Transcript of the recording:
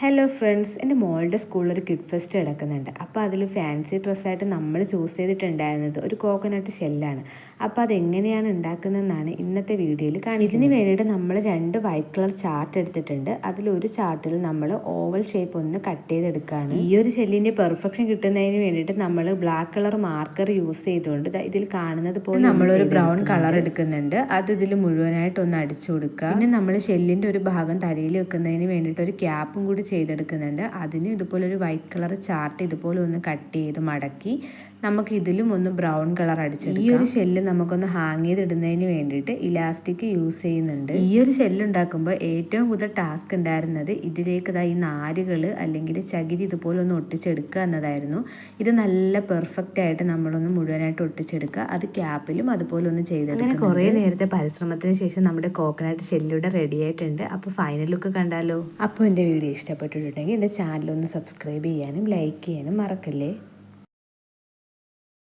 Hello friends, എൻ്റെ മോളുടെ സ്കൂളിൽ ഒരു കിഡ് ഫെസ്റ്റ് നടക്കുന്നുണ്ട്. അപ്പോൾ അതിൽ ഫാൻസി ഡ്രസ്സായിട്ട് നമ്മൾ ചൂസ് ചെയ്തിട്ടുണ്ടായിരുന്നത് ഒരു കോക്കനട്ട് ഷെല്ലാണ്. അപ്പോൾ അതെങ്ങനെയാണ് ഉണ്ടാക്കുന്നതെന്നാണ് ഇന്നത്തെ വീഡിയോയിൽ കാണിക്കുന്നത്. ഇതിന് വേണ്ടിയിട്ട് നമ്മൾ 2 വൈറ്റ് കളർ ചാർട്ട് എടുത്തിട്ടുണ്ട്. അതിലൊരു ചാർട്ടിൽ നമ്മൾ ഓവൽ ഷേപ്പ് ഒന്ന് കട്ട് ചെയ്തെടുക്കുകയാണ്. ഈ ഒരു ഷെല്ലിൻ്റെ പെർഫെക്ഷൻ കിട്ടുന്നതിന് വേണ്ടിയിട്ട് നമ്മൾ ബ്ലാക്ക് കളർ മാർക്കർ യൂസ് ചെയ്തുകൊണ്ട് ഇതിൽ കാണുന്നത് പോലെ നമ്മളൊരു ബ്രൗൺ കളർ എടുക്കുന്നുണ്ട്. അത് ഇതിൽ മുഴുവനായിട്ട് ഒന്ന് അടിച്ചു കൊടുക്കുക. പിന്നെ നമ്മൾ ഷെല്ലിൻ്റെ ഒരു ഭാഗം തലയിൽ വെക്കുന്നതിന് വേണ്ടിയിട്ട് ഒരു ക്യാപ്പും കൂടി ചെയ്തെടുക്കുന്നുണ്ട്. അതിന് ഇതുപോലെ ഒരു വൈറ്റ് കളർ ചാർട്ട് ഇതുപോലെ ഒന്ന് കട്ട് ചെയ്ത് മടക്കി നമുക്ക് ഇതിലും ഒന്ന് ബ്രൗൺ കളർ അടിച്ചെടുക്കാം. ഈ ഒരു ഷെല്ല് നമുക്കൊന്ന് ഹാങ് ചെയ്തിടുന്നതിന് വേണ്ടിയിട്ട് ഇലാസ്റ്റിക് യൂസ് ചെയ്യുന്നുണ്ട്. ഈ ഒരു ഷെല്ല് ഉണ്ടാക്കുമ്പോൾ ഏറ്റവും കൂടുതൽ ടാസ്ക് ഉണ്ടായിരുന്നത് ഇതിലേക്ക് ഈ നാരുകൾ അല്ലെങ്കിൽ ചകിരി ഇതുപോലെ ഒന്ന് ഒട്ടിച്ചെടുക്കുക എന്നതായിരുന്നു. ഇത് നല്ല പെർഫെക്റ്റ് ആയിട്ട് നമ്മളൊന്ന് മുഴുവനായിട്ട് ഒട്ടിച്ചെടുക്കുക. അത് ക്യാപ്പിലും അതുപോലെ ഒന്ന് ചെയ്തെടുക്കുക. അങ്ങനെ കുറേ നേരത്തെ പരിശ്രമത്തിന് ശേഷം നമ്മുടെ കോക്കനട്ട് ഷെല്ലിവിടെ റെഡി ആയിട്ടുണ്ട്. അപ്പോൾ ഫൈനൽ ലുക്ക് കണ്ടാലോ? അപ്പോൾ എൻ്റെ വീഡിയോ ഇഷ്ടപ്പെട്ടിട്ടുണ്ടെങ്കിൽ എൻ്റെ ചാനലൊന്ന് സബ്സ്ക്രൈബ് ചെയ്യാനും ലൈക്ക് ചെയ്യാനും മറക്കല്ലേ.